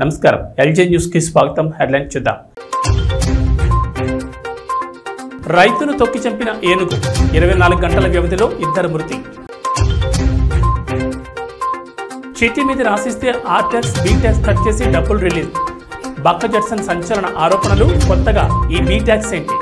నమస్కారం LJ news కి స్వాగతం. హెడ్లైన్ చూద్దాం. రైతును తొక్కి చంపిన ఏనుగు 24 గంటల వ్యవధిలో 2 మృతి. చీటీ మీద రాసిస్తే R tax B tax cut చేసి డబ్బులు రిలీజ్. బక్క జడ్సన్ సంచలన ఆరోపణలు. కొత్తగా ఈ బి ట్యాక్స్ ఏంటి?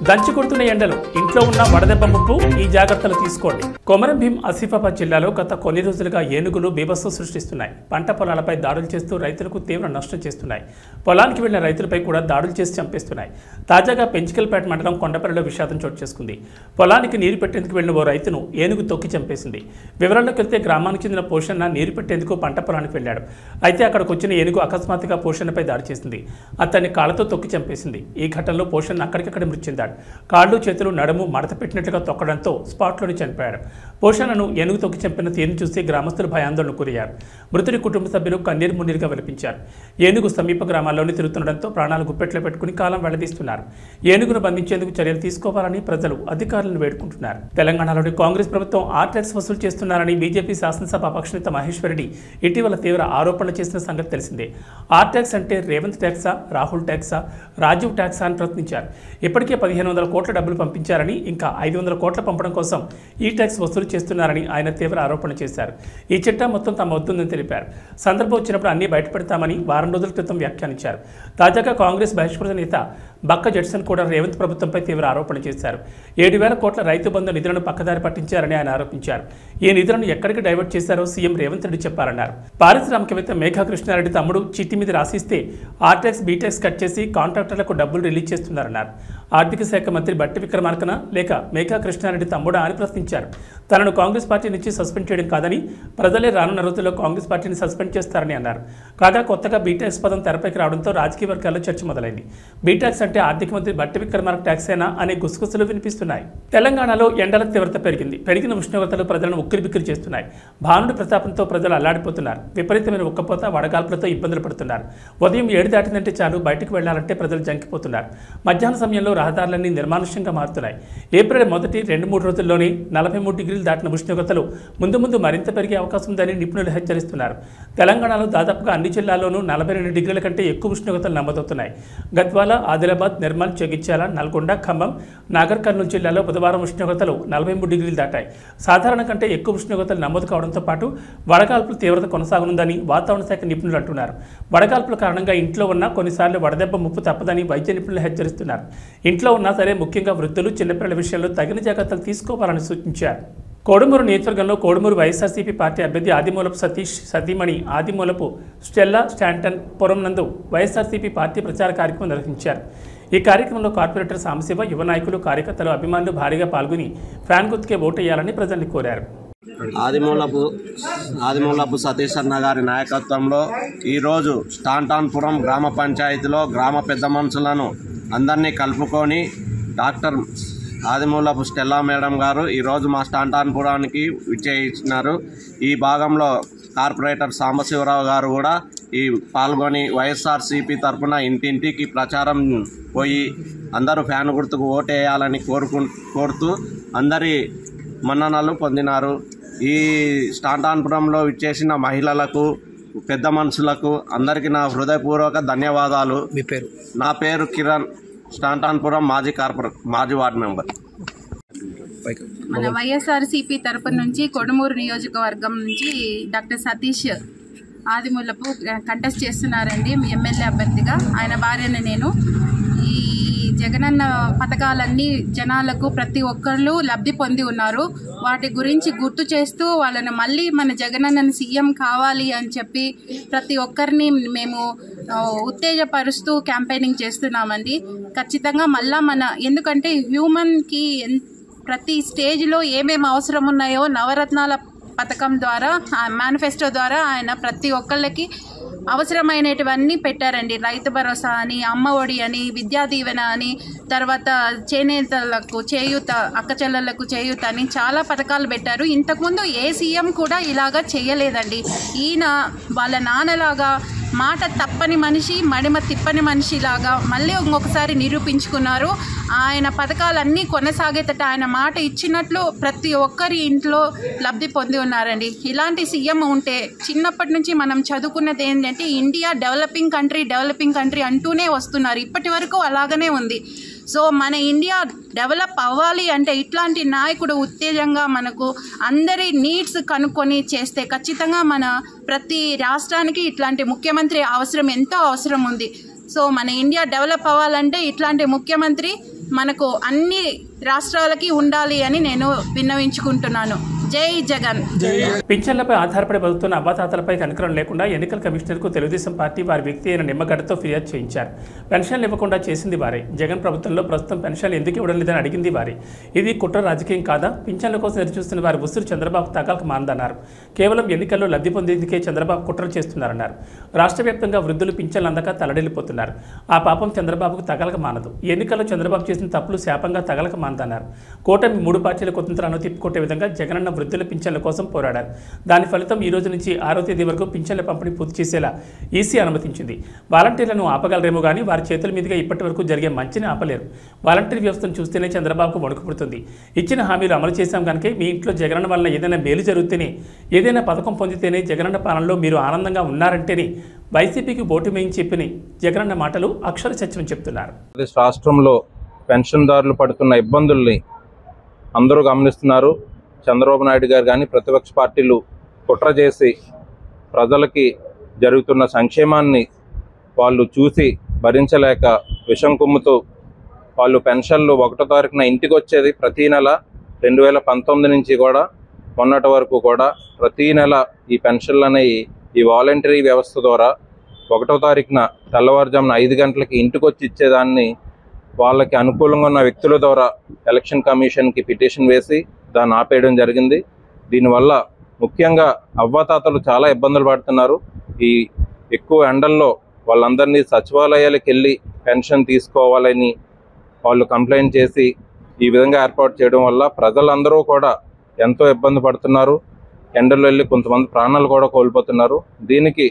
దంచి కొడుతున్న ఎండలు, ఇంట్లో ఉన్న వడదెబ్బ ముప్పు, ఈ జాగ్రత్తలు తీసుకోండి. కొమరం భీం ఆసిఫాబాద్ జిల్లాలో గత కొన్ని రోజులుగా ఏనుగులు బీభత్సం సృష్టిస్తున్నాయి. పంట పొలాలపై దాడులు చేస్తూ రైతులకు తీవ్ర నష్టం చేస్తున్నాయి. పొలానికి వెళ్లిన రైతులపై కూడా దాడులు చేసి చంపేస్తున్నాయి. తాజాగా పెంచికల్పేట మండలం కొండపల్లిలో విషాదం చోటు చేసుకుంది. పొలానికి నీరు పెట్టేందుకు వెళ్లిన ఓ రైతును ఏనుగు తొక్కి చంపేసింది. వివరాల్లోకి వెళ్తే గ్రామానికి చెందిన పోషన్న నీరు పెట్టేందుకు పంట పొలానికి వెళ్లాడు. అయితే అక్కడికి వచ్చిన ఏనుగు అకస్మాత్తుగా పోషన్నపై దాడి చేసింది. అతన్ని కాళ్లతో తొక్కి చంపేసింది. ఈ ఘటనలో పోషన్న అక్కడికక్కడ మృతి చెందాడు. కాళ్ళు చేతులు నడుము మడత పెట్టినట్లుగా తొక్కడంతో స్పాట్లోనే చనిపోయాడు. పోషణను ఏనుగు తొక్కి చంపిన తీరును చూసి గ్రామస్తులు భయాందోళనకు గురయ్యారు. మృతుడి కుటుంబ సభ్యులు కన్నీరు మున్నీరుగా విలపించారు. ఏనుగు సమీప గ్రామాల్లోనే తిరుగుతుండటంతో ప్రాణాలు గుప్పెట్లో పెట్టుకుని కాలం వెళ్లదీస్తున్నారు. ఏనుగును బంధించేందుకు చర్యలు తీసుకోవాలని ప్రజలు అధికారులను వేడుకుంటున్నారు. తెలంగాణలోని కాంగ్రెస్ ప్రభుత్వం ఆర్ ట్యాక్స్ వసూలు చేస్తున్నారని బీజేపీ శాసనసభ పక్షనేత మహేశ్వరరెడ్డి ఇటీవల తీవ్ర ఆరోపణలు చేసిన సంగతి తెలిసిందే. ఆర్ ట్యాక్స్ అంటే రేవంత్ ట్యాక్సా, రాహుల్ ట్యాక్సా, రాజీవ్ ట్యాక్సా అని ప్రశ్నించారు. ఇప్పటికే 1500 కోట్ల డబ్బులు పంపించారని, ఇంకా 500 కోట్ల పంపడం కోసం ఈ ట్యాక్స్ వసూలు చేస్తున్నారని ఆయన తీవ్ర ఆరోపణ చేశారు. ఈ చిట్టా మొత్తం తమ వద్దుందని తెలిపారు. సందర్భం వచ్చినప్పుడు అన్ని బయటపెడతామని వారం రోజుల క్రితం వ్యాఖ్యానించారు. తాజాగా కాంగ్రెస్ బహిష్కృత నేత బక్క జడ్సన్ కూడా రేవంత్ ప్రభుత్వంపై తీవ్ర ఆరోపణ చేశారు. 7,000 కోట్ల రైతు బంధు నిధులను పక్కదారి పట్టించారని ఆయన ఆరోపించారు. ఈ నిధులను ఎక్కడికి డైవర్ట్ చేశారో సీఎం రేవంత్ రెడ్డి చెప్పారన్నారు. పారిశ్రామికవేత్త మేఘా కృష్ణారెడ్డి తమ్ముడు చిట్టి మీద రాసిస్తే R tax B tax cut చేసి కాంట్రాక్టర్లకు డబ్బులు రిలీజ్ చేస్తున్నారన్నారు. ఆర్థిక శాఖ మంత్రి బట్టి విక్రమార్కన లేక మేఘా కృష్ణారెడ్డి తమ్ముడా అని ప్రశ్నించారు. తనను కాంగ్రెస్ పార్టీ నుంచి సస్పెండ్ చేయడం కాదని, ప్రజలే రానున్న రోజుల్లో కాంగ్రెస్ పార్టీని సస్పెండ్ చేస్తారని అన్నారు. కాగా కొత్తగా బీటాక్స్ పదం తెరపైకి రావడంతో రాజకీయ వర్గాల్లో చర్చ మొదలైంది. బీటాక్స్ అంటే ఆర్థిక మంత్రి బట్టి విక్రమార్క ట్యాక్సేనా అనే గుసగుసలు వినిపిస్తున్నాయి. తెలంగాణలో ఎండల తీవ్రత పెరిగిన ఉష్ణోగ్రతలు ప్రజలను ఉక్కిరిబిక్కిరి చేస్తున్నాయి. భానుడి ప్రతాపంతో ప్రజలు అల్లాడిపోతున్నారు. విపరీతమైన ఉక్కపోత, వడగాల్పులతో ఇబ్బందులు పడుతున్నారు. ఉదయం 7 దాటిందంటే చాలు బయటకు వెళ్లాలంటే ప్రజలు జంకిపోతున్నారు. మధ్యాహ్న సమయంలో రహదారులన్నీ నిర్మానుష్యంగా మారుతున్నాయి. ఏప్రిల్ మొదటి 2-3 రోజుల్లోనే 43 డిగ్రీలు దాటిన ఉష్ణోగ్రతలు ముందు మరింత పెరిగే అవకాశం ఉందని నిపుణులు హెచ్చరిస్తున్నారు. తెలంగాణలో దాదాపుగా అన్ని జిల్లాల్లోనూ 42 డిగ్రీల కంటే ఎక్కువ ఉష్ణోగ్రతలు నమోదవుతున్నాయి. గద్వాల, ఆదిలాబాద్, నిర్మల్, జగిత్యాల, నల్గొండ, ఖమ్మం, నాగర్ కర్నూలు జిల్లాలో బుధవారం ఉష్ణోగ్రతలు 43 డిగ్రీలు దాటాయి. సాధారణ కంటే ఎక్కువ ఉష్ణోగ్రతలు నమోదు కావడంతో పాటు వడగాల్పుల తీవ్రత కొనసాగనుందని వాతావరణ శాఖ నిపుణులు అంటున్నారు. వడగాల్పుల కారణంగా ఇంట్లో ఉన్న కొన్నిసార్లు వడదెబ్బ ముప్పు తప్పదని వైద్య నిపుణులు హెచ్చరిస్తున్నారు. ఇంట్లో ఉన్నా సరే ముఖ్యంగా వృద్ధులు, చిన్నపిల్లల విషయంలో తగిన జాగ్రత్తలు తీసుకోవాలని సూచించారు. కోడుమూరు నియోజకవర్గంలో కోడుమూరు వైఎస్ఆర్సీపీ పార్టీ అభ్యర్థి ఆదిమూలపు సతీష్ సతీమణి ఆదిమూలపు స్టెల్లా స్టాంటన్ పురం నందు వైఎస్ఆర్సీపీ పార్టీ ప్రచార కార్యక్రమం నిర్వహించారు. ఈ కార్యక్రమంలో కార్పొరేటర్ సాంబశివ, యువ నాయకులు, కార్యకర్తలు, అభిమానులు భారీగా పాల్గొని ఫ్యాన్ గుర్తుకే ఓటేయాలని ప్రజల్ని కోరారు. ఆదిమూలపు సతీష్ అన్న గారి నాయకత్వంలో ఈరోజు స్టాంటాన్పురం గ్రామ పంచాయతీలో గ్రామ పెద్ద మనుషులను అందరినీ కలుపుకొని డాక్టర్ ఆదిమూలపు స్టెల్లా మేడం గారు ఈరోజు మా స్టాంటాన్పురానికి విచ్చేయించినారు. ఈ భాగంలో కార్పొరేటర్ సాంబశివరావు గారు కూడా పాల్గొని వైఎస్ఆర్సీపీ తరఫున ఇంటింటికి ప్రచారం పోయి అందరూ ఫ్యాన్ గుర్తుకు ఓటేయాలని కోరుతూ అందరి మన్ననలు పొందినారు. ఈ స్టాంటాన్పురంలో విచ్చేసిన మహిళలకు, పెద్ద మనుషులకు అందరికీ నా హృదయపూర్వక ధన్యవాదాలు. మీ పేరు? నా పేరు కిరణ్, స్టాంటాన్పురం మాజీ వార్డు మెంబర్. మన వైఎస్ఆర్సీపీ తరపు నుంచి కొడుమూరు నియోజకవర్గం నుంచి డాక్టర్ సతీష్ ఆదిమూలపు కంటెస్ట్ చేస్తున్నారండి మీ ఎమ్మెల్యే అభ్యర్థిగా. ఆయన భార్యని నేను. ఈ జగనన్న పథకాలన్నీ జనాలకు ప్రతి ఒక్కళ్ళు లబ్ధి పొంది ఉన్నారు. వాటి గురించి గుర్తు చేస్తూ వాళ్ళని మళ్ళీ మన జగనన్న సీఎం కావాలి అని చెప్పి ప్రతి ఒక్కరిని మేము ఉత్తేజపరుస్తూ క్యాంపెయినింగ్ చేస్తున్నామండి. ఖచ్చితంగా మళ్ళా ఎందుకంటే హ్యూమన్కి ప్రతి స్టేజ్లో ఏమేమి అవసరం ఉన్నాయో నవరత్నాల పథకం ద్వారా, మేనిఫెస్టో ద్వారా ఆయన ప్రతి ఒక్కళ్ళకి అవసరమైనటువన్నీ పెట్టారండి. రైతు భరోసా అని, అమ్మ ఒడి అని, విద్యా దీవెన అని, తర్వాత చేనేతలకు చేయూత, అక్కచెల్లెళ్లకు చేయూత అని చాలా పథకాలు పెట్టారు. ఇంతకుముందు ఏ సీఎం కూడా ఇలాగా చేయలేదండి. ఈయన వాళ్ళ నాన్నలాగా మాట తప్పని మనిషి, మడిమ తిప్పని మనిషిలాగా మళ్ళీ ఇంకొకసారి నిరూపించుకున్నారు. ఆయన పథకాలన్నీ కొనసాగేటట్టు ఆయన మాట ఇచ్చినట్లు ప్రతి ఒక్కరి ఇంట్లో లబ్ధి పొంది ఉన్నారండి. ఇలాంటి సీఎం ఉంటే చిన్నప్పటి నుంచి మనం చదువుకున్నది ఏంటంటే ఇండియా డెవలపింగ్ కంట్రీ అంటూనే వస్తున్నారు. ఇప్పటి వరకు అలాగనే ఉంది. సో మన ఇండియా డెవలప్ అవ్వాలి అంటే ఇట్లాంటి నాయకుడు ఉత్తేజంగా మనకు అందరి నీడ్స్ కనుక్కొని చేస్తే ఖచ్చితంగా మన ప్రతి రాష్ట్రానికి ఇట్లాంటి ముఖ్యమంత్రి ఎంతో అవసరం ఉంది. సో మన ఇండియా డెవలప్ అవ్వాలంటే ఇట్లాంటి ముఖ్యమంత్రి మనకు అన్ని రాష్ట్రాలకి ఉండాలి అని నేను విన్నవించుకుంటున్నాను. జై జగన్. పింఛన్లపై ఆధారపడి బతుకుతున్న అవ్వాతాతలపై కనికరం లేకుండా ఎన్నికల కమిషనర్కు తెలుగుదేశం పార్టీ వారి వ్యక్తి అయిన నిమ్మగడ్డతో ఫిర్యాదు చేయించారు. పెన్షన్లు ఇవ్వకుండా చేసింది వారే. జగన్ ప్రభుత్వంలో ప్రస్తుతం పెన్షన్లు ఎందుకు ఇవ్వడం లేదని అడిగింది వారే. ఇది కుట్ర రాజకీయం కాదా? పింఛన్ల కోసం ఎదురుచూస్తున్న వారి ఉసురు చంద్రబాబు తగాలకు మాందన్నారు. కేవలం ఎన్నికల్లో లబ్ధి పొందేందుకే చంద్రబాబు కుట్రలు చేస్తున్నారన్నారు. రాష్ట్ర వ్యాప్తంగా వృద్ధులు పింఛన్లు అందక తలడిల్లిపోతున్నారు. ఆ పాపం చంద్రబాబుకు తగలక మానదు. ఎన్నికల్లో చంద్రబాబు చేసిన తప్పులు శాపంగా తగలక మాందన్నారు. కూటమి 3 పార్టీల కుతంత్రాలను తిప్పికొట్టే విధంగా జగనన్న వృద్ధుల పింఛన్ల కోసం పోరాడారు. దాని ఫలితం ఈ రోజు నుంచి 6వ తేదీ వరకు పింఛన్ల పంపిణీ పూర్తి చేసేలా ఈసీ అనుమతించింది. వాలంటీర్లను ఆపగలరేమో కానీ వారి చేతుల మీదుగా ఇప్పటి వరకు జరిగే మంచిని ఆపలేరు. వాలంటీర్ వ్యవస్థను చూస్తేనే చంద్రబాబుకు వణుకు పుడుతుంది. ఇచ్చిన హామీలు అమలు చేశాం కనుక మీ ఇంట్లో జగనన్న వలన ఏదైనా మేలు జరుగుతేనే, ఏదైనా పథకం పొందితేనే జగనన్న పాలనలో మీరు ఆనందంగా ఉన్నారంటేనే వైసీపీకి ఓటు వేయించి చెప్పిన జగనన్న మాటలు అక్షర సత్యం చెప్తున్నారు. రాష్ట్రంలో పెన్షన్దారులు పడుతున్న ఇబ్బందుల్ని అందరూ గమనిస్తున్నారు. చంద్రబాబు నాయుడు గారు కానీ ప్రతిపక్ష పార్టీలు కుట్ర చేసి ప్రజలకి జరుగుతున్న సంక్షేమాన్ని వాళ్ళు చూసి భరించలేక విషం కుమ్ముతూ వాళ్ళు పెన్షన్లు 1వ తారీఖున ఇంటికి వచ్చేది ప్రతీ నెల 2019 నుంచి కూడా మొన్నటి వరకు కూడా ప్రతీ నెల ఈ పెన్షన్లు అనేవి ఈ వాలంటరీ వ్యవస్థ ద్వారా 1వ తారీఖున తెల్లవారుజామున 5 గంటలకి ఇంటికి వచ్చి ఇచ్చేదాన్ని వాళ్ళకి అనుకూలంగా ఉన్న వ్యక్తుల ద్వారా ఎలక్షన్ కమిషన్కి పిటిషన్ వేసి దాన్ని ఆపేయడం జరిగింది. దీనివల్ల ముఖ్యంగా అవ్వాతాతలు చాలా ఇబ్బందులు పడుతున్నారు. ఈ ఎక్కువ ఎండల్లో వాళ్ళందరినీ సచివాలయాలకు వెళ్ళి పెన్షన్ తీసుకోవాలని వాళ్ళు కంప్లైంట్ చేసి ఈ విధంగా ఏర్పాటు చేయడం వల్ల ప్రజలందరూ కూడా ఎంతో ఇబ్బంది పడుతున్నారు. ఎండల్లో వెళ్ళి కొంతమంది ప్రాణాలు కూడా కోల్పోతున్నారు. దీనికి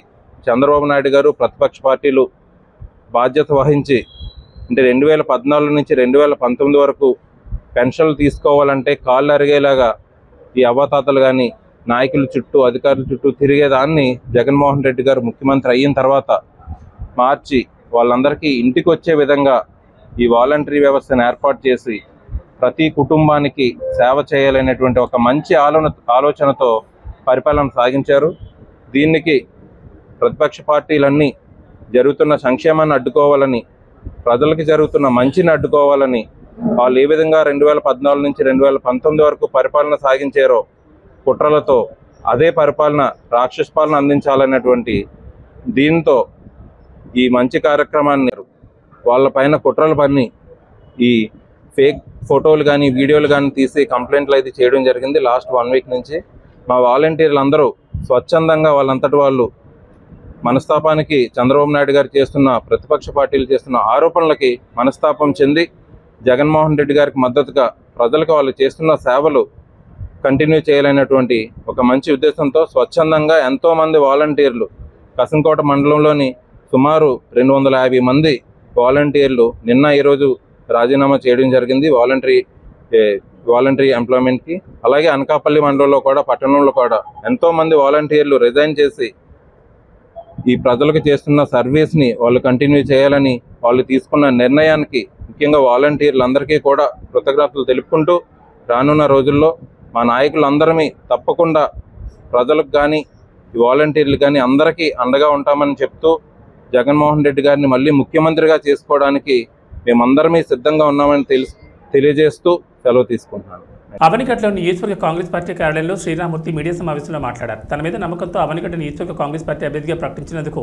చంద్రబాబు నాయుడు గారు ప్రతిపక్ష పార్టీలు బాధ్యత వహించి అంటే 2014 నుంచి 2019 వరకు పెన్షన్లు తీసుకోవాలంటే కాళ్ళు అరిగేలాగా ఈ అవ్వాతాతలు కానీ నాయకుల చుట్టూ అధికారుల చుట్టూ తిరిగేదాన్ని జగన్మోహన్ రెడ్డి గారు ముఖ్యమంత్రి అయిన తర్వాత మార్చి వాళ్ళందరికీ ఇంటికి వచ్చే విధంగా ఈ వాలంటరీ వ్యవస్థను ఏర్పాటు చేసి ప్రతి కుటుంబానికి సేవ చేయాలనేటువంటి ఒక మంచి ఆలోచనతో పరిపాలన సాగించారు. దీనికి ప్రతిపక్ష పార్టీలన్నీ జరుగుతున్న సంక్షేమాన్ని అడ్డుకోవాలని, ప్రజలకి జరుగుతున్న మంచిని అడ్డుకోవాలని వాళ్ళు ఏ విధంగా 2014 నుంచి 2019 వరకు పరిపాలన సాగించారో కుట్రలతో అదే పరిపాలన రాక్షస పాలన అందించాలనేటువంటి దీంతో ఈ మంచి కార్యక్రమాన్ని వాళ్ళపైన కుట్రలు పన్ని ఈ ఫేక్ ఫోటోలు కానీ వీడియోలు కానీ తీసి కంప్లైంట్లు అయితే చేయడం జరిగింది. లాస్ట్ 1 వీక్ నుంచి మా వాలంటీర్లు అందరూ స్వచ్ఛందంగా వాళ్ళంతటి వాళ్ళు మనస్తాపానికి చంద్రబాబు నాయుడు గారు చేస్తున్న ప్రతిపక్ష పార్టీలు చేస్తున్న ఆరోపణలకి మనస్తాపం చెంది జగన్మోహన్ రెడ్డి గారికి మద్దతుగా ప్రజలకు వాళ్ళు చేస్తున్న సేవలు కంటిన్యూ చేయాలనేటువంటి ఒక మంచి ఉద్దేశంతో స్వచ్ఛందంగా ఎంతోమంది వాలంటీర్లు కసంకోట మండలంలోని సుమారు 250 మంది వాలంటీర్లు నిన్న ఈరోజు రాజీనామా చేయడం జరిగింది వాలంటరీ ఎంప్లాయ్మెంట్కి. అలాగే అనకాపల్లి మండలంలో కూడా పట్టణంలో కూడా ఎంతోమంది వాలంటీర్లు రిజైన్ చేసి ఈ ప్రజలకు చేస్తున్న సర్వీస్ని వాళ్ళు కంటిన్యూ చేయాలని వాళ్ళు తీసుకున్న నిర్ణయానికి ముఖ్యంగా వాలంటీర్లందరికీ కూడా కృతజ్ఞతలు తెలుపుకుంటూ రానున్న రోజుల్లో మా నాయకులందరినీ తప్పకుండా ప్రజలకు కానీ ఈ వాలంటీర్లు కానీ అందరికీ అండగా ఉంటామని చెప్తూ జగన్మోహన్ రెడ్డి గారిని మళ్ళీ ముఖ్యమంత్రిగా చేసుకోవడానికి మేమందరమీ సిద్ధంగా ఉన్నామని తెలియజేస్తూ సెలవు తీసుకుంటున్నాను. అవనిగడ్డలోని నియోజకవర్గ కాంగ్రెస్ పార్టీ కార్యాలయంలో శ్రీరామూర్తి మీడియా సమావేశంలో మాట్లాడారు. తన మీద నమ్మకంతో అవనిగడ్డ నియోజకవర్గ కాంగ్రెస్ పార్టీ అభ్యర్థిగా ప్రకటించినందుకు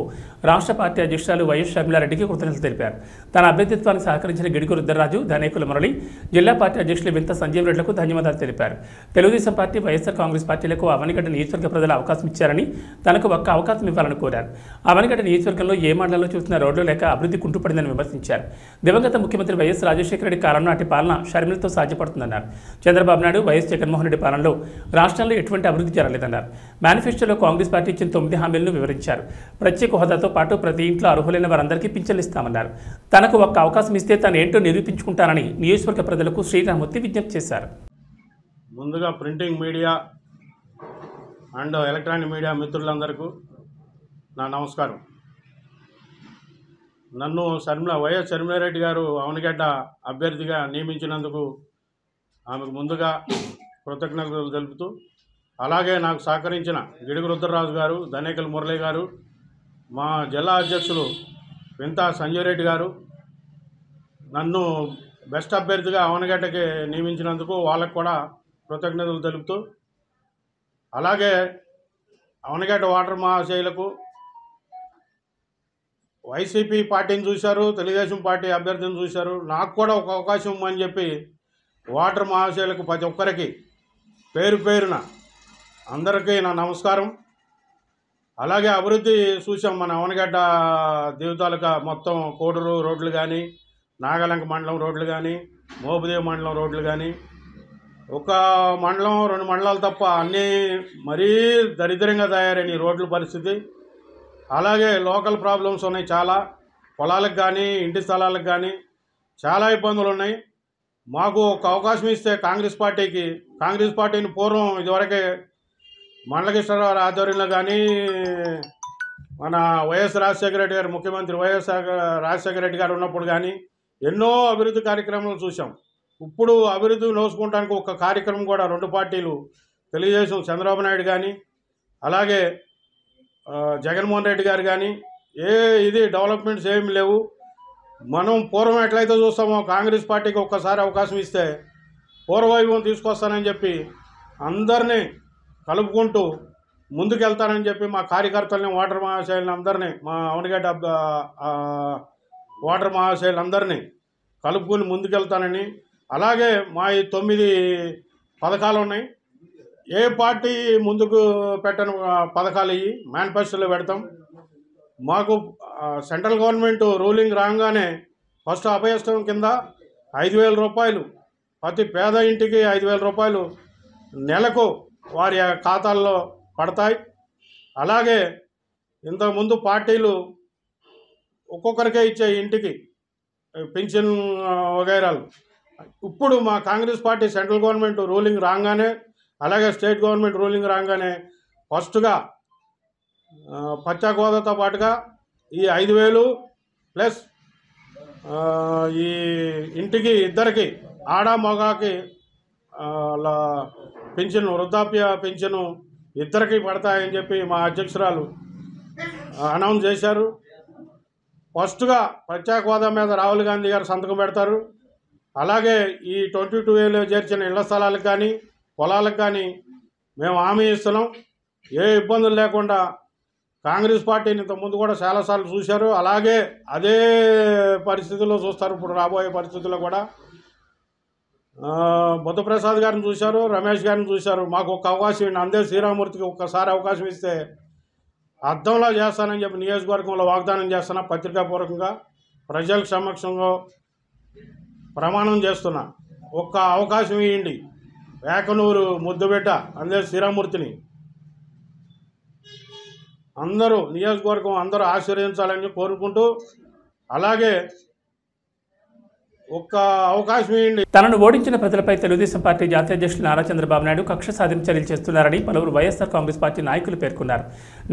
రాష్ట్ర పార్టీ అధ్యక్షురాలు వైఎస్ షర్మిలారెడ్డికి కృతజ్ఞతలు తెలిపారు. తన అభ్యర్థిత్వానికి సహకరించిన గిడుగు రుద్రరాజు, ధనేకుల మురళి, జిల్లా పార్టీ అధ్యక్షులు వింత సంజీవ్ రెడ్డిలకు ధన్యవాదాలు తెలిపారు. తెలుగుదేశం పార్టీ, వైఎస్ఆర్ కాంగ్రెస్ పార్టీలకు అవనిగడ్డ నియోజకవర్గ ప్రజలు అవకాశం ఇచ్చారని తనకు ఒక్క అవకాశం ఇవ్వాలని కోరారు. అవనిగడ్డ నియోజకవర్గంలో ఏ మండలంలో చూస్తున్న రోడ్లు లేక అభివృద్ధి కుంటుపడిందని విమర్శించారు. దివంగత ముఖ్యమంత్రి వైఎస్ రాజశేఖర రెడ్డి కాలం నాటి పాలన షర్మిలతో సాధ్యపడుతుందన్నారు. చంద్రబాబు చంద్రబాబు నాయుడు వైఎస్ జగన్మోహన్ రెడ్డి పాలనలో రాష్ట్రంలో ఎటువంటి అభివృద్ధి జరగలేదన్నారు. మేనిఫెస్టోలో కాంగ్రెస్ పార్టీ ఇచ్చిన 9 హామీలను వివరించారు. ప్రత్యేక హోదాతో పాటు ప్రతి ఇంట్లో అర్హులైన వారందరికీ పింఛన్లు ఇస్తామన్నారు. తనకు ఒక్క అవకాశం ఇస్తే తాను ఏంటో నిరూపించుకుంటానని నియోజకవర్గ ప్రజలకు శ్రీరామూర్తి విజ్ఞప్తి చేశారు. ముందుగా printing media and electronic media మిత్రులందరికీ నా నమస్కారం. నన్ను వైఎస్ షర్మిలారెడ్డి గారు అవనిగడ్డ అభ్యర్థిగా నియమించినందుకు ఆమెకు ముందుగా కృతజ్ఞతలు తెలుపుతూ, అలాగే నాకు సహకరించిన గిడుగు రుద్రరాజు గారు, ధనేకల్ మురళి గారు, మా జిల్లా అధ్యక్షులు వింతా సంజయ్ రెడ్డి గారు నన్ను బెస్ట్ అభ్యర్థిగా అవనిగడ్డకి నియమించినందుకు వాళ్ళకు కూడా కృతజ్ఞతలు తెలుపుతూ, అలాగే అవనిగడ్డ వాటర్ మహాశయులకు వైసీపీ పార్టీని చూశారు, తెలుగుదేశం పార్టీ అభ్యర్థిని చూశారు, నాకు కూడా ఒక అవకాశం ఇవ్వమని చెప్పి వాటర్ మహాశయులకు ప్రతి ఒక్కరికి పేరు పేరున అందరికీ నా నమస్కారం. అలాగే అభివృద్ధి చూసాం. మన అవనిగడ్డ దేవతాలక మొత్తం కోడూరు రోడ్లు కానీ, నాగలంక మండలం రోడ్లు కానీ, మోపుదేవి మండలం రోడ్లు కానీ, ఒక మండలం 2 మండలాలు తప్ప అన్నీ మరీ దరిద్రంగా తయారైన ఈ రోడ్ల పరిస్థితి. అలాగే లోకల్ ప్రాబ్లమ్స్ ఉన్నాయి చాలా. పొలాలకు కానీ, ఇంటి స్థలాలకు కానీ చాలా ఇబ్బందులు ఉన్నాయి. మాకు ఒక అవకాశం ఇస్తే కాంగ్రెస్ పార్టీని పూర్వం ఇదివరకే మండలకృష్ణరావు ఆధ్వర్యంలో కానీ, మన వైఎస్ రాజశేఖర రెడ్డి గారు ముఖ్యమంత్రి వైఎస్ రాజశేఖర రెడ్డి గారు ఉన్నప్పుడు కానీ ఎన్నో అభివృద్ధి కార్యక్రమాలు చూసాం. ఇప్పుడు అభివృద్ధి నోచుకోవడానికి ఒక కార్యక్రమం కూడా 2 పార్టీలు, తెలుగుదేశం చంద్రబాబు నాయుడు కానీ, అలాగే జగన్మోహన్ రెడ్డి గారు కానీ ఇది డెవలప్మెంట్స్ ఏమి లేవు. మనం పూర్వం ఎట్లయితే చూస్తామో కాంగ్రెస్ పార్టీకి ఒక్కసారి అవకాశం ఇస్తే పూర్వవైభవం తీసుకొస్తానని చెప్పి అందరినీ కలుపుకుంటూ ముందుకెళ్తానని చెప్పి మా కార్యకర్తలని, వాటర్ మహాశయులని అందరినీ, మా అవనిగడ్డ వాటర్ మహాశయులందరినీ కలుపుకొని ముందుకెళ్తానని, అలాగే మా ఈ 9 పథకాలు ఉన్నాయి. ఏ పార్టీ ముందుకు పెట్టని పథకాలు ఇవి మేనిఫెస్టోలో పెడతాం. మాకు సెంట్రల్ గవర్నమెంట్ రూలింగ్ రాగానే ఫస్ట్ అభయస్థం కింద 5,000 రూపాయలు ప్రతి పేద ఇంటికి 5,000 రూపాయలు నెలకు వారి ఖాతాల్లో పడతాయి. అలాగే ఇంతకుముందు పార్టీలు ఒక్కొక్కరికే ఇచ్చే ఇంటికి పెన్షన్ వగైరాలు. ఇప్పుడు మా Congress party central government ruling రాగానే, అలాగే స్టేట్ గవర్నమెంట్ రూలింగ్ రాగానే ఫస్ట్గా ప్రత్యేక హోదాతో పాటుగా ఈ 5,000 ప్లస్ ఈ ఇంటికి ఇద్దరికి ఆడ మగాకి పెన్షన్, వృద్ధాప్య పెన్షను ఇద్దరికి పడతాయని చెప్పి మా అధ్యక్షురాలు అనౌన్స్ చేశారు. ఫస్ట్గా ప్రత్యేక హోదా మీద రాహుల్ గాంధీ గారు సంతకం పెడతారు. అలాగే ఈ 22A చేర్చిన ఇళ్ల స్థలాలకు కానీ, పొలాలకు కానీ మేము హామీ ఇస్తున్నాం. ఏ ఇబ్బందులు లేకుండా కాంగ్రెస్ పార్టీని ఇంతకుముందు కూడా చాలాసార్లు చూశారు, అలాగే అదే పరిస్థితుల్లో చూస్తారు ఇప్పుడు రాబోయే పరిస్థితుల్లో కూడా. బుద్ధప్రసాద్ గారిని చూశారు, రమేష్ గారిని చూశారు. మాకు ఒక అవకాశం, అందే శ్రీరామూర్తికి ఒక్కసారి అవకాశం ఇస్తే అర్థంలా చేస్తానని చెప్పి నియోజకవర్గంలో వాగ్దానం చేస్తున్నా. పత్రికాపూర్వకంగా ప్రజల సమక్షంలో ప్రమాణం చేస్తున్నా. ఒక్క అవకాశం ఇవ్వండి. వేకనూరు ముద్దుబిడ్డ అందే శ్రీరామూర్తిని అందరూ నియోజకవర్గం అందరూ ఆశీర్వదించాలని కోరుకుంటూ, అలాగే ఒక్క అవకాశం ఇవ్వండి. తనను ఓడించిన ప్రజలపై తెలుగుదేశం పార్టీ జాతీయ అధ్యక్షులు నారా చంద్రబాబు నాయుడు కక్ష సాధింపు చర్యలు చేస్తున్నారని పలువురు వైఎస్ఆర్ కాంగ్రెస్ పార్టీ నాయకులు పేర్కొన్నారు.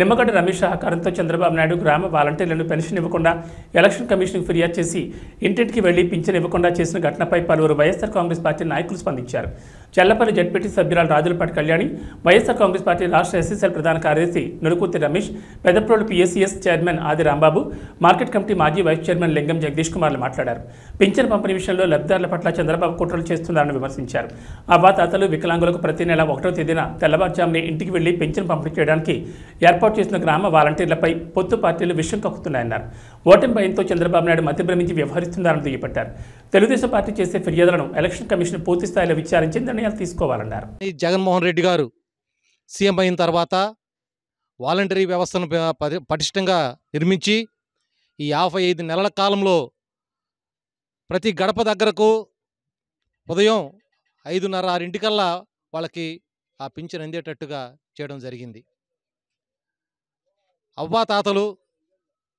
నిమ్మగడ్డ రమేష్ సహకారంతో చంద్రబాబు నాయుడు గ్రామ వాలంటీర్లను పెన్షన్ ఇవ్వకుండా ఎలక్షన్ కమిషన్కు ఫిర్యాదు చేసి ఇంటింటికి వెళ్లి పింఛన్ ఇవ్వకుండా చేసిన ఘటనపై పలువురు వైఎస్ఆర్ కాంగ్రెస్ పార్టీ నాయకులు స్పందించారు. చల్లపల్లి జడ్పీటీ సభ్యురాలు రాజులపాటి కళ్యాణి, వైఎస్ఆర్ కాంగ్రెస్ పార్టీ రాష్ట్ర ఎస్సీసీఎల్ ప్రధాన కార్యదర్శి నురుకుర్తి రమేష్, పెద్దప్రోలు పీఎస్సీఎస్ చైర్మన్ ఆది రాంబాబు, మార్కెట్ కమిటీ మాజీ వైస్ చైర్మన్ లింగం జగదీష్ కుమార్లు మాట్లాడారు. పింఛన్ పంపిణీ విషయంలో లబ్ధిదారుల పట్ల చంద్రబాబు కుట్రలు చేస్తున్నారని విమర్శించారు. అవ్వాతాతలు, వికలాంగులకు ప్రతి నెల 1వ తేదీన తెల్లవారుజామునే ఇంటికి వెళ్లి పింఛన్ పంపిణీ చేయడానికి ఏర్పాటు చేసిన గ్రామ వాలంటీర్లపై పొత్తు పార్టీలు విషయం కక్కుతున్నాయన్నారు. ఓటమి భయంతో చంద్రబాబు నాయుడు మతిభ్రమించి వ్యవహరిస్తున్నారని దుయ్యబట్టారు. తెలుగుదేశం పార్టీ చేసే ఫిర్యాదులను ఎలక్షన్ కమిషన్ పూర్తి స్థాయిలో విచారించి నిర్ణయాలు తీసుకోవాలన్నారు. జగన్మోహన్ రెడ్డి గారు సీఎం అయిన తర్వాత వాలంటరీ వ్యవస్థను పటిష్టంగా నిర్మించి ఈ 55 నెలల కాలంలో ప్రతి గడప దగ్గరకు ఉదయం 5:30, 6 వాళ్ళకి ఆ పింఛన్ అందేటట్టుగా చేయడం జరిగింది. అవ్వాతాతలు,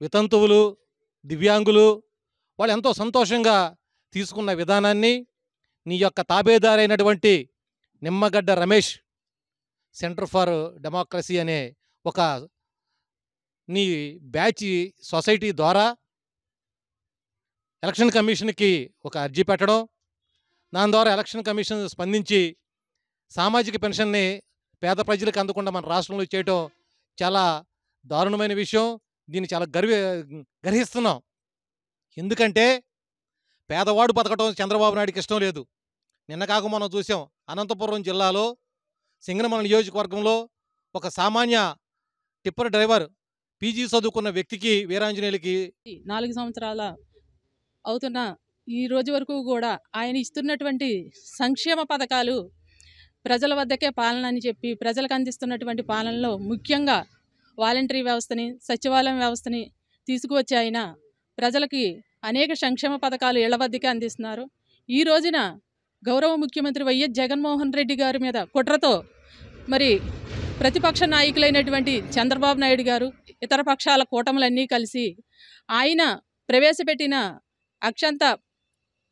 వితంతువులు, దివ్యాంగులు వాళ్ళు ఎంతో సంతోషంగా తీసుకున్న విధానాన్ని నీ యొక్క తాబేదారైనటువంటి Nimmagadda Ramesh centre for democracy అనే ఒక నీ బ్యాచ్ సొసైటీ ద్వారా ఎలక్షన్ కమిషన్కి ఒక అర్జీ పెట్టడం, దాని ద్వారా ఎలక్షన్ కమిషన్ స్పందించి సామాజిక పెన్షన్ని పేద ప్రజలకు అందకుండా మన రాష్ట్రంలో చేయటం చాలా దారుణమైన విషయం. దీన్ని చాలా గర్హిస్తున్నాం. ఎందుకంటే పేదవాడు బతకటం చంద్రబాబు నాయుడికి ఇష్టం లేదు. నిన్న కాక మనం చూసాం, అనంతపురం జిల్లాలో సింగనమల నియోజకవర్గంలో ఒక సామాన్య టిప్పర్ డ్రైవర్ పీజీ చదువుకున్న వ్యక్తికి, వీరాంజనేయులకి 4 సంవత్సరాల అవుతున్న ఈ రోజు వరకు కూడా ఆయన ఇస్తున్నటువంటి సంక్షేమ పథకాలు ప్రజల వద్దకే పాలన అని చెప్పి ప్రజలకు అందిస్తున్నటువంటి పాలనలో ముఖ్యంగా వాలంటరీ వ్యవస్థని, సచివాలయం వ్యవస్థని తీసుకువచ్చి ఆయన ప్రజలకి అనేక సంక్షేమ పథకాలు ఇళ్ల వద్దకే అందిస్తున్నారు. ఈ రోజున గౌరవ ముఖ్యమంత్రి వైఎస్ జగన్మోహన్ రెడ్డి గారి మీద కుట్రతో మరి ప్రతిపక్ష నాయకులైనటువంటి చంద్రబాబు నాయుడు గారు, ఇతర పక్షాల కూటములన్నీ కలిసి ఆయన ప్రవేశపెట్టిన అక్షంత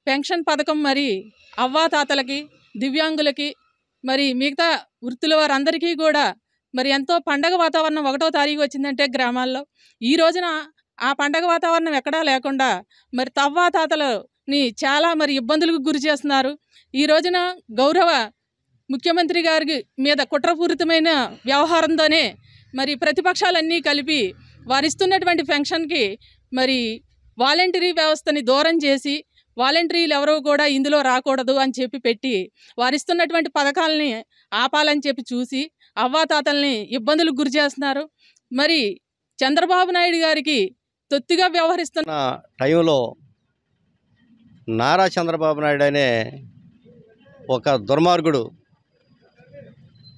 పెన్షన్ పథకం మరి అవ్వాతాతలకి, దివ్యాంగులకి, మరి మిగతా వృత్తుల వారందరికీ కూడా మరి ఎంతో పండగ వాతావరణం 1వ తారీఖు వచ్చిందంటే గ్రామాల్లో ఈ రోజున ఆ పండగ వాతావరణం ఎక్కడా లేకుండా మరి అవ్వాతాతలని చాలా మరి ఇబ్బందులకు గురి చేస్తున్నారు. ఈ రోజున గౌరవ ముఖ్యమంత్రి గారి మీద కుట్రపూరితమైన వ్యవహారంతోనే మరి ప్రతిపక్షాలన్నీ కలిపి వారిస్తున్నటువంటి పెన్షన్కి మరి వాలంటరీ వ్యవస్థని దూరం చేసి వాలంటరీలు ఎవరో కూడా ఇందులో రాకూడదు అని చెప్పి పెట్టి వారిస్తున్నటువంటి పథకాలని ఆపాలని చెప్పి చూసి అవ్వాతాతల్ని ఇబ్బందులకు గురి చేస్తున్నారు. మరి చంద్రబాబు నాయుడు గారికి తొత్తుగా వ్యవహరిస్తున్న టైంలో నారా చంద్రబాబు నాయుడు అనే ఒక దుర్మార్గుడు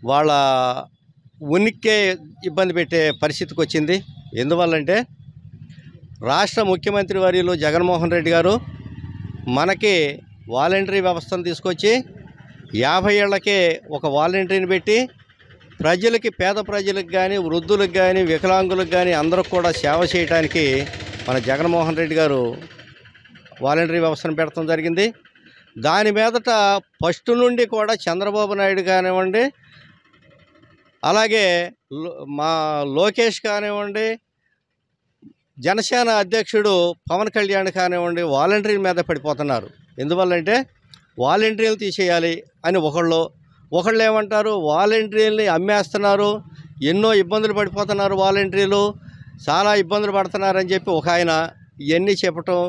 వాళ్ళ ఉనికే ఇబ్బంది పెట్టే పరిస్థితికి వచ్చింది. ఎందువల్లంటే రాష్ట్ర ముఖ్యమంత్రి వర్యులు జగన్మోహన్ రెడ్డి గారు మనకి వాలంటరీ వ్యవస్థను తీసుకొచ్చి 50 ఏళ్లకే ఒక వాలంటరీని పెట్టి ప్రజలకి, పేద ప్రజలకు కానీ, వృద్ధులకు కానీ, వికలాంగులకు కానీ అందరికి కూడా సేవ చేయడానికి మన జగన్మోహన్ రెడ్డి గారు వాలంటరీ వ్యవస్థను పెట్టడం జరిగింది. దాని మీదట ఫస్ట్ నుండి కూడా చంద్రబాబు నాయుడు కానివ్వండి, అలాగే మా లోకేష్ కానివ్వండి, జనసేన అధ్యక్షుడు పవన్ కళ్యాణ్ కానివ్వండి వాలంటరీ మీద పడిపోతున్నారు. ఎందువల్లంటే వాలంటరీలు తీసేయాలి అని ఒకళ్ళు ఏమంటారు, వాలంటరీలని అమ్మేస్తున్నారు, ఎన్నో ఇబ్బందులు పడిపోతున్నారు, వాలంటరీలు చాలా ఇబ్బందులు పడుతున్నారని చెప్పి ఒక ఆయన ఇవన్నీ చెప్పటం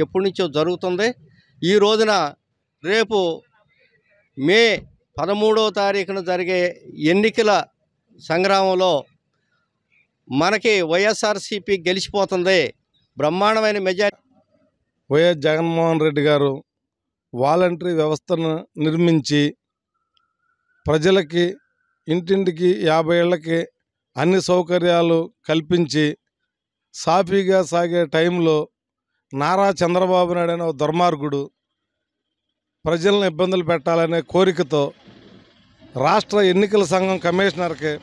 ఎప్పటి నుంచో జరుగుతుంది. ఈ రోజున రేపు మే 13వ తారీఖున జరిగే ఎన్నికల సంగ్రామంలో మనకి వైఎస్ఆర్సీపీ గెలిచిపోతుంది, బ్రహ్మాండమైన మెజారిటీ. వైఎస్ జగన్మోహన్ రెడ్డి గారు వాలంటరీ వ్యవస్థను నిర్మించి ప్రజలకి ఇంటింటికి 50 ఏళ్ళకి అన్ని సౌకర్యాలు కల్పించి సాఫీగా సాగే టైంలో నారా చంద్రబాబు నాయుడు అనే ఒక దుర్మార్గుడు ప్రజలను ఇబ్బందులు పెట్టాలనే కోరికతో రాష్ట్ర ఎన్నికల సంఘం కమిషనర్కి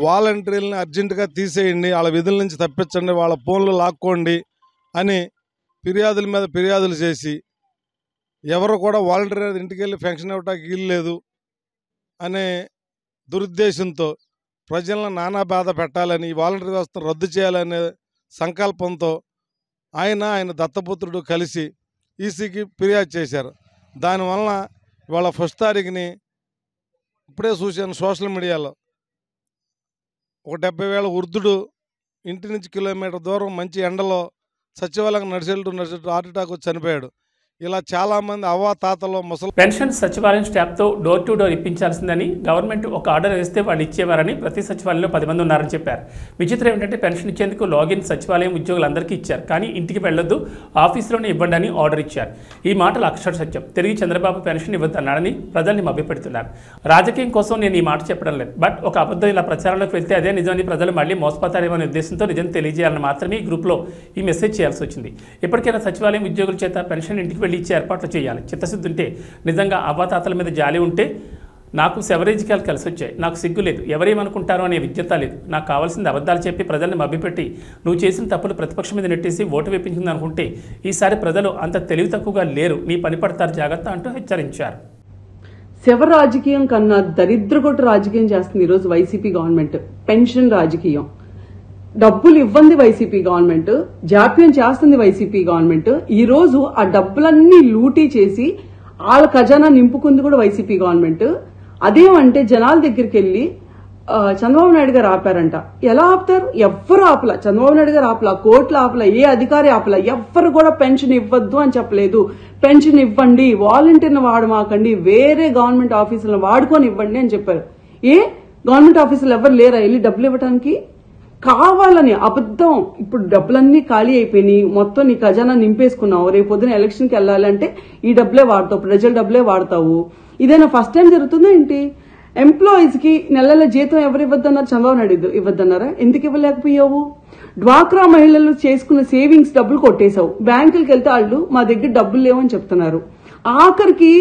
వాలంటీర్లని అర్జెంటుగా తీసేయండి, వాళ్ళ విధుల నుంచి తప్పించండి, వాళ్ళ ఫోన్లు లాక్కోండి అని ఫిర్యాదుల మీద ఫిర్యాదులు చేసి ఎవరు కూడా వాలంటీర్ ఇంటికి వెళ్ళి పెన్షన్ ఇవ్వటానికి వీలు లేదు అనే దురుద్దేశంతో ప్రజలను నానా బాధ పెట్టాలని, వాలంటీర్ వ్యవస్థను రద్దు చేయాలనే సంకల్పంతో ఆయన దత్తపుత్రుడు కలిసి ఈసీకి ఫిర్యాదు చేశారు. దానివలన ఇవాళ 1వ తారీఖుని ఇప్పుడే చూశాను సోషల్ మీడియాలో, ఒక 70,000 వృద్ధుడు ఇంటి నుంచి కిలోమీటర్ దూరం మంచి ఎండలో సచివాలయం నడిచేట్టు హార్ట్ అటాక్ వచ్చి చనిపోయాడు. ఇలా చాలామంది అవ్వాతాతలు ముసలి పెన్షన్ సచివాలయం స్టాఫ్తో డోర్ టు డోర్ ఇప్పించాల్సిందని గవర్నమెంట్ ఒక ఆర్డర్ వేస్తే వాళ్ళు ఇచ్చేవారని, ప్రతి సచివాలయంలో 10 మంది ఉన్నారని చెప్పారు. విచిత్రం ఏంటంటే పెన్షన్ ఇచ్చేందుకు లాగిన్ సచివాలయం ఉద్యోగులందరికీ ఇచ్చారు, కానీ ఇంటికి వెళ్ళొద్దు, ఆఫీసులోనే ఇవ్వండి అని ఆర్డర్ ఇచ్చారు. ఈ మాటలు అక్షర సత్యం. తిరిగి చంద్రబాబు పెన్షన్ ఇవ్వద్దన్నాడని ప్రజల్ని మభ్యపెడుతున్నారు. రాజకీయం కోసం నేను ఈ మాట చెప్పడం లేదు, బట్ ఒక అబద్ధం ఇలా ప్రచారంలోకి వెళ్తే అదే నిజమని ప్రజలు మళ్ళీ మోసపోతారేమో అనే ఉద్దేశంతో నిజం తెలియజేయాలని మాత్రమే ఈ గ్రూప్లో ఈ మెసేజ్ చేయాల్సి వచ్చింది. ఇప్పటికైనా సచివాలయం ఉద్యోగుల చేత పెన్షన్ ఇంటికి పెళ్లి ఇచ్చే ఏర్పాట్లు చేయాలి. చిత్తశుద్ధి ఉంటే, నిజంగా అవ్వాతాతల మీద జాలి ఉంటే, నాకు సెవరేజికాలు కలిసి వచ్చాయి, నాకు సిగ్గు లేదు, ఎవరేమనుకుంటారో అనే విజ్ఞత లేదు, నాకు కావాల్సింది అబద్ధాలు చెప్పి ప్రజల్ని మభ్యపెట్టి నువ్వు చేసిన తప్పులు ప్రతిపక్షం మీద నెట్టేసి ఓటు వేపించింది అనుకుంటే ఈసారి ప్రజలు అంత తెలివి తక్కువగా లేరు, నీ పని పడతారు జాగ్రత్త అంటూ హెచ్చరించారు. శవ రాజకీయం కన్నా దరిద్రగొట్టు రాజకీయం చేస్తుంది ఈరోజు వైసీపీ గవర్నమెంట్. పెన్షన్ రాజకీయం, డబ్బులు ఇవ్వండి వైసీపీ గవర్నమెంట్, జాప్యం చేస్తుంది వైసీపీ గవర్నమెంట్. ఈ రోజు ఆ డబ్బులన్నీ లూటీ చేసి వాళ్ళ ఖజానా నింపుకుంది కూడా వైసీపీ గవర్నమెంట్. అదేమంటే జనాల దగ్గరికి వెళ్లి చంద్రబాబు నాయుడు గారు ఆపారంట. ఎలా ఆపుతారు? ఎవ్వరు ఆపల. చంద్రబాబు నాయుడు గారు ఆపల, కోర్టులు ఆపల, ఏ అధికారి ఆపల. ఎవ్వరు కూడా పెన్షన్ ఇవ్వద్దు అని చెప్పలేదు. పెన్షన్ ఇవ్వండి, వాలంటీర్ని వాడమాకండి, వేరే గవర్నమెంట్ ఆఫీసులను వాడుకొని ఇవ్వండి అని చెప్పారు. గవర్నమెంట్ ఆఫీసులు ఎవరు లేరా వెళ్ళి డబ్బులు ఇవ్వడానికి? కావాలని అబద్ధం. ఇప్పుడు డబ్బులన్నీ ఖాళీ అయిపోయినాయి, మొత్తం నీ ఖజానా నింపేసుకున్నావు, రేపు పొద్దున ఎలక్షన్కి వెళ్ళాలంటే ఈ డబ్బులే వాడతావు, ప్రజల డబ్బులే వాడతావు. ఇదేనా ఫస్ట్ టైం జరుగుతుందా ఏంటి? ఎంప్లాయీస్ కి నెలల జీతం ఎవరు ఇవ్వద్దన్నారు? చంద్రబాబు నాయుడు ఇవ్వద్దన్నారా? ఎందుకు ఇవ్వలేకపోయావు? డ్వాక్రా మహిళలు చేసుకున్న సేవింగ్స్ డబ్బులు కొట్టేశావు. బ్యాంకులకు వెళ్తే వాళ్ళు మా దగ్గర డబ్బులు లేవని చెప్తున్నారు. ఆఖరికి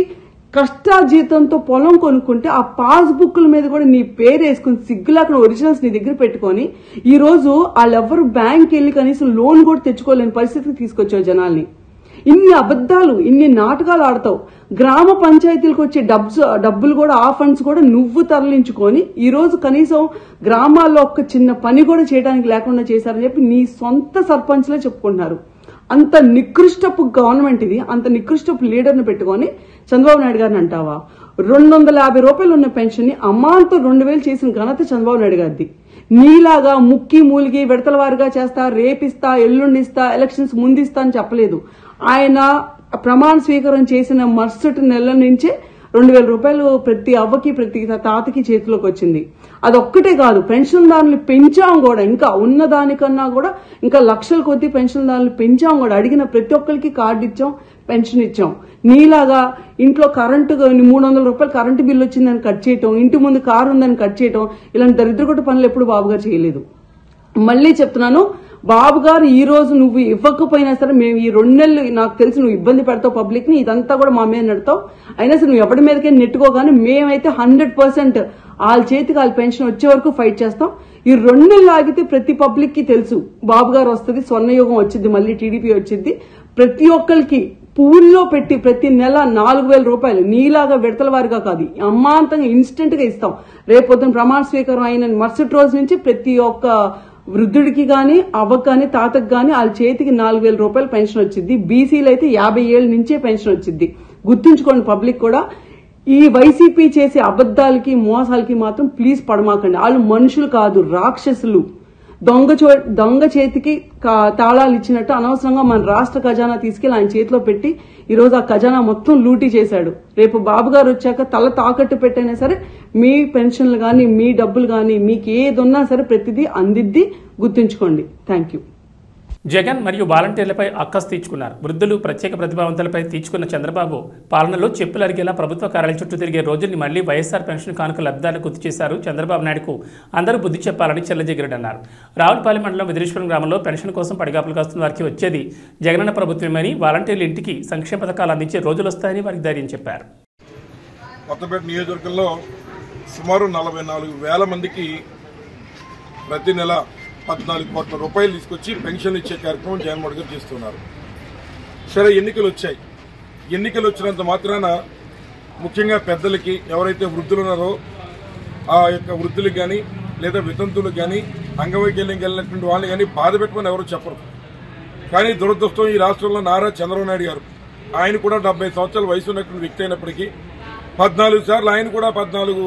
కష్టాజీతంతో పొలం కొనుక్కుంటే ఆ పాస్ బుక్ల మీద కూడా నీ పేరు వేసుకుని సిగ్గులాకుండా ఒరిజినల్స్ నీ దగ్గర పెట్టుకొని ఈ రోజు వాళ్ళెవ్వరు బ్యాంక్ వెళ్ళి కనీసం లోన్ కూడా తెచ్చుకోలేని పరిస్థితికి తీసుకొచ్చావు జనాల్ని. ఇన్ని అబద్దాలు, ఇన్ని నాటకాలు ఆడతావు. గ్రామ పంచాయతీలకు వచ్చే డబ్బులు కూడా, ఆ ఫండ్స్ కూడా నువ్వు తరలించుకొని ఈ రోజు కనీసం గ్రామాల్లో ఒక్క చిన్న పని కూడా చేయడానికి లేకుండా చేశారని చెప్పి నీ సొంత సర్పంచ్లే చెప్పుకుంటున్నారు. అంత నికృష్టపు గవర్నమెంట్ ఇది. అంత నికృష్టపు లీడర్ని పెట్టుకొని చంద్రబాబు నాయుడు గారిని అంటావా? 250 రూపాయలు ఉన్న పెన్షన్ ని అమ్మాంతో 2000 చేసిన ఘనత చంద్రబాబు నాయుడు గారిది. నీలాగా ముక్కి మూలిగి విడతల వారిగా చేస్తా, రేపిస్తా, ఎల్లుండిస్తా, ఎలక్షన్స్ ముందిస్తా అని చెప్పలేదు. ఆయన ప్రమాణ స్వీకారం చేసిన మరుసటి నెల నుంచే 2000 రూపాయలు ప్రతి అవ్వకి ప్రతి తాతకి చేతిలోకి వచ్చింది. అదొక్కటే కాదు, పెన్షన్దారులు పెంచాం కూడా, ఇంకా ఉన్నదానికన్నా కూడా ఇంకా లక్షల కొద్ది పెన్షన్దారులు పెంచాం కూడా. అడిగిన ప్రతి ఒక్కరికి కార్డు ఇచ్చాం, పెన్షన్ ఇచ్చాం. నీలాగా ఇంట్లో కరెంటు 300 రూపాయలు కరెంటు బిల్లు వచ్చిందని కట్ చేయటం, ఇంటి ముందు కారు ఉందని కట్ చేయటం, ఇలాంటి దరిద్రగొట్ట పనులు ఎప్పుడు బాబుగారు చేయలేదు. మళ్లీ చెప్తున్నాను, బాబు గారు ఈ రోజు నువ్వు ఇవ్వకపోయినా సరే మేము ఈ 2 నెలలు, నాకు తెలిసి నువ్వు ఇబ్బంది పెడతావు పబ్లిక్ ని, ఇదంతా కూడా మా మీద నడతావు. అయినా సరే నువ్వు ఎవరి మీదకే నెట్టుకోగానే మేమైతే 100% వాళ్ళ చేతికి వాళ్ళ పెన్షన్ వచ్చే వరకు ఫైట్ చేస్తాం. ఈ 2 నెలలు ఆగితే ప్రతి పబ్లిక్ కి తెలుసు బాబు గారు వస్తుంది, స్వర్ణయుగం వచ్చింది, మళ్ళీ టీడీపీ వచ్చింది. ప్రతి ఒక్కరికి పూల్లో పెట్టి ప్రతి నెల 4000 రూపాయలు నీలాగా విడతల వారిగా కాదు, అమ్మాంతంగా ఇన్స్టెంట్ గా ఇస్తాం. రేపొద్దున ప్రమాణ స్వీకారం అయిన మరుసటి రోజు నుంచి ప్రతి ఒక్క వృద్ధుడికి గాని, అవ్వకు గాని, తాతకు గాని వాళ్ళ చేతికి 4000 రూపాయలు పెన్షన్ వచ్చింది. బీసీలు అయితే 50 ఏళ్ల నుంచే పెన్షన్ వచ్చింది. గుర్తుంచుకోండి పబ్లిక్ కూడా. ఈ వైసీపీ చేసే అబద్దాలకి, మోసాలకి మాత్రం ప్లీజ్ పడమాకండి. వాళ్ళు మనుషులు కాదు, రాక్షసులు. దొంగ చేతికి తాళాలు ఇచ్చినట్టు అనవసరంగా మన రాష్ట్ర ఖజానా తీసుకెళ్లి ఆయన చేతిలో పెట్టి ఈ రోజు ఆ ఖజానా మొత్తం లూటీ చేశాడు. రేపు బాబు గారు వచ్చాక తల తాకట్టు పెట్టైనా సరే మీ పెన్షన్లు గాని, మీ డబ్బులు గాని, మీకు ఏది ఉన్నా సరే ప్రతిదీ అందిద్ది, గుర్తుంచుకోండి. Thank you. జగన్ మరియు వాలంటీర్లపై అక్కసు తీర్చుకున్నారు. వృద్ధులు, ప్రత్యేక ప్రతిభావంతులపై తీర్చుకున్న చంద్రబాబు పాలనలో చెప్పులు అరిగేలా ప్రభుత్వ కార్యాలయం చుట్టూ తిరిగే రోజుల్ని మళ్లీ వైఎస్ఆర్ పెన్షన్ కానుక లబ్ధిదారులు గుర్తు చేశారు. చంద్రబాబు నాయుడుకు అందరూ బుద్ధి చెప్పాలని చెల్లజగిరెడ్డి అన్నారు. రావులపాలెం మండలం విదిరేశ్వరం గ్రామంలో పెన్షన్ కోసం పడిగాపులు కాస్తున్న వారికి వచ్చేది జగనన్న ప్రభుత్వమని, వాలంటీర్లు ఇంటికి సంక్షేమ పథకాలు అందించే రోజులు వస్తాయని వారికి ధైర్యం చెప్పారు. కొత్తపేట నియోజకవర్గంలో సుమారు 44,000 మందికి ప్రతి నెల 14 కోట్ల రూపాయలు తీసుకొచ్చి పెన్షన్ ఇచ్చే కార్యక్రమం జగన్మోహన్ గారు చేస్తున్నారు. సరే, ఎన్నికలు వచ్చాయి. ఎన్నికలు వచ్చినంత మాత్రాన ముఖ్యంగా పెద్దలకి, ఎవరైతే వృద్ధులు ఉన్నారో ఆ యొక్క వృద్ధులకు కానీ, లేదా వితంతులకు కానీ, అంగవైకల్యం కలిగినటువంటి వాళ్ళని కానీ బాధ పెట్టుకుని ఎవరు చెప్పరు. కానీ దురదృష్టం, ఈ రాష్ట్రంలో నారా చంద్రబాబు నాయుడు గారు, ఆయన కూడా 70 సంవత్సరాల వయసు ఉన్నటువంటి వ్యక్తి అయినప్పటికీ 14 సార్లు ఆయన కూడా 14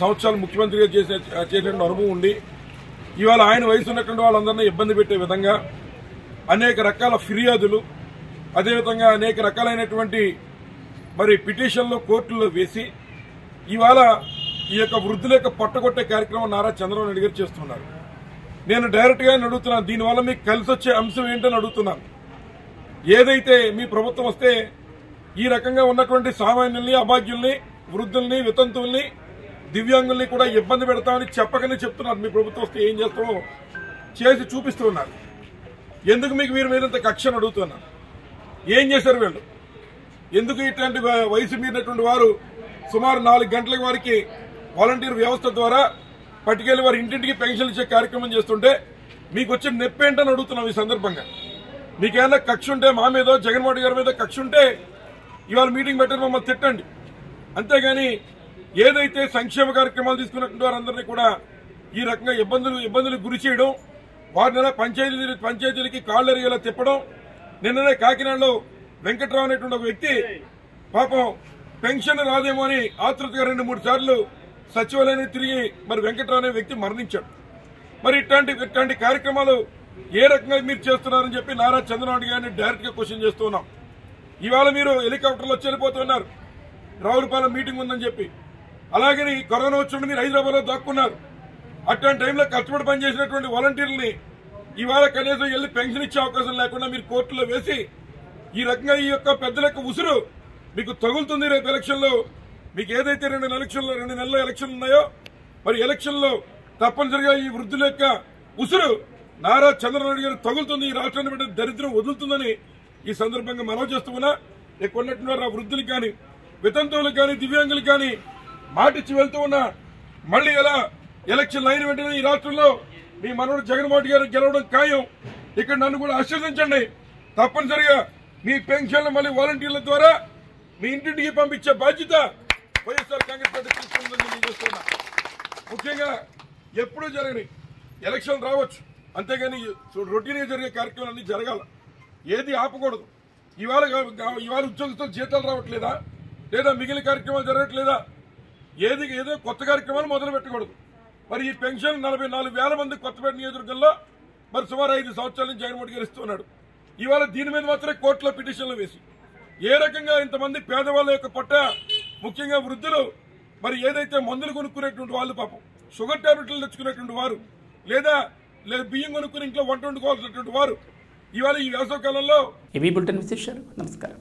సంవత్సరాలు ముఖ్యమంత్రిగా చేసిన అనుభవం ఉండి ఇవాళ ఆయన వయసు ఉన్నటువంటి వాళ్ళందరినీ ఇబ్బంది పెట్టే విధంగా అనేక రకాల ఫిర్యాదులు, అదేవిధంగా అనేక రకాలైనటువంటి పిటిషన్లు కోర్టుల్లో వేసి ఇవాళ ఈ యొక్క వృద్ధుల యొక్క పట్టగొట్టే కార్యక్రమం నారా చంద్రబాబు నాయుడు గారు చేస్తున్నారు. నేను డైరెక్ట్ గా అడుగుతున్నాను, దీనివల్ల మీకు కలిసి వచ్చే అంశం ఏంటని అడుగుతున్నాను. ఏదైతే మీ ప్రభుత్వం వస్తే ఈ రకంగా ఉన్నటువంటి సామాన్యుల్ని, అభాగ్యుల్ని, వృద్ధుల్ని, వితంతువుల్ని, దివ్యాంగుల్ని కూడా ఇబ్బంది పెడతామని చెప్పకనే చెప్తున్నారు. మీ ప్రభుత్వం వస్తే ఏం చేస్తామో చేసి చూపిస్తూ ఉన్నారు. ఎందుకు మీకు వీరి మీద ఇంత కక్షను అడుగుతున్నాను. ఏం చేశారు వీళ్ళు? ఎందుకు ఇట్లాంటి వయసు మీరినటువంటి వారు సుమారు 4 గంటల వారికి వాలంటీర్ వ్యవస్థ ద్వారా పట్టుకెళ్లి వారి ఇంటింటికి పెన్షన్ ఇచ్చే కార్యక్రమం చేస్తుంటే మీకు వచ్చే నొప్పి ఏంటని అడుగుతున్నాం. ఈ సందర్భంగా మీకేమైనా కక్ష ఉంటే మా మీద, జగన్మోహన్ గారి మీద కక్ష ఉంటే ఇవాళ మీటింగ్ పెట్టని మమ్మల్ని తిట్టండి. అంతేగాని ఏదైతే సంక్షేమ కార్యక్రమాలు తీసుకున్నటువంటి వారందరినీ కూడా ఈ రకంగా ఇబ్బందులకు గురి చేయడం, వారిని పంచాయతీలకి కాళ్ళు ఎరిగేలా తిప్పడం. నిన్ననే కాకినాడలో వెంకట్రావు అనేటువంటి ఒక వ్యక్తి పాపం పెన్షన్ రాదేమో అని ఆతృతగా 2-3 సార్లు సచివాలయాన్ని తిరిగి మరి వెంకట్రావు అనే వ్యక్తి మరణించాడు. మరి ఇట్లాంటి కార్యక్రమాలు ఏ రకంగా మీరు చేస్తున్నారని చెప్పి నారా చంద్రబాబు గారిని డైరెక్ట్ గా క్వశ్చన్ చేస్తూ ఉన్నాం. ఇవాళ మీరు హెలికాప్టర్లో చెల్లిపోతున్నారు, రావులపాలెం మీటింగ్ ఉందని చెప్పి. అలాగే కరోనా వచ్చినప్పుడు మీరు హైదరాబాద్ లో దాక్కున్నారు. అట్లాంటి టైంలో కష్టపడి పనిచేసినటువంటి వాలంటీర్లని ఇవాళ కనీసం వెళ్లి పెన్షన్ ఇచ్చే అవకాశం లేకుండా మీరు కోర్టులో వేసి ఈ రకంగా ఈ యొక్క పెద్దల యొక్క ఉసురు మీకు తగులుతుంది. రేపు ఎలక్షన్ లో మీకు ఏదైతే 2 నెలల ఎలక్షన్లు ఉన్నాయో మరి ఎలక్షన్ లో తప్పనిసరిగా ఈ వృద్ధుల యొక్క ఉసురు నారా చంద్రబాబు గారు తగులుతుంది. ఈ రాష్ట్రాన్ని బట్టి దరిద్రం వదులుతుందని ఈ సందర్భంగా మనవి చేస్తున్నా. కొన్నట్టున్నారు ఆ వృద్ధులకు కానీ, వితంతువులకు కానీ, దివ్యాంగులకు కానీ మాటిచ్చి వెళ్తూ ఉన్నా. మళ్లీ ఎలా ఎలక్షన్లు అయిన వెంటనే ఈ రాష్ట్రంలో మీ మనవడు జగన్మోహన్ గారు గెలవడం ఖాయం. ఇక్కడ నన్ను కూడా ఆశీర్వదించండి. తప్పనిసరిగా మీ పెన్షన్లు మళ్ళీ వాలంటీర్ల ద్వారా మీ ఇంటింటికి పంపించే బాధ్యత వైఎస్ఆర్ కాంగ్రెస్ పార్టీ తీసుకుందని తెలియజేస్తున్నా. ముఖ్యంగా ఎప్పుడూ జరగని ఎలక్షన్ రావచ్చు, అంతేగాని రొటీన్గా జరిగే కార్యక్రమాలన్నీ జరగాల, ఏది ఆపకూడదు. ఇవాళ ఉద్యోగస్తులు జీతాలు రావట్లేదా, లేదా మిగిలిన కార్యక్రమాలు జరగట్లేదా, ఏదో కొత్త కార్యక్రమాలు మొదలు పెట్టకూడదు. మరి ఈ పెన్షన్ 44,000 మంది కొత్తపేట నియోజకవర్గంలో మరి సుమారు 5 సంవత్సరాల నుంచి జగన్మోహన్ గారు ఇస్తున్నాడు. ఇవాళ దీని మీద మాత్రమే కోర్టులో పిటిషన్లు వేసి ఏ రకంగా ఇంతమంది పేదవాళ్ళ యొక్క పొట్ట, ముఖ్యంగా వృద్ధులు, మరి ఏదైతే మందులు కొనుక్కునేటువంటి వాళ్ళు, పాపం షుగర్ టాబ్లెట్లు తెచ్చుకునేటువంటి వారు, లేదా బియ్యం కొనుక్కుని ఇంట్లో వంట వండుకోవాల్సినటువంటి వారు ఇవాళ ఈ వేసవి కాలంలో బులెటిన్ విశేషాలు. నమస్కారం.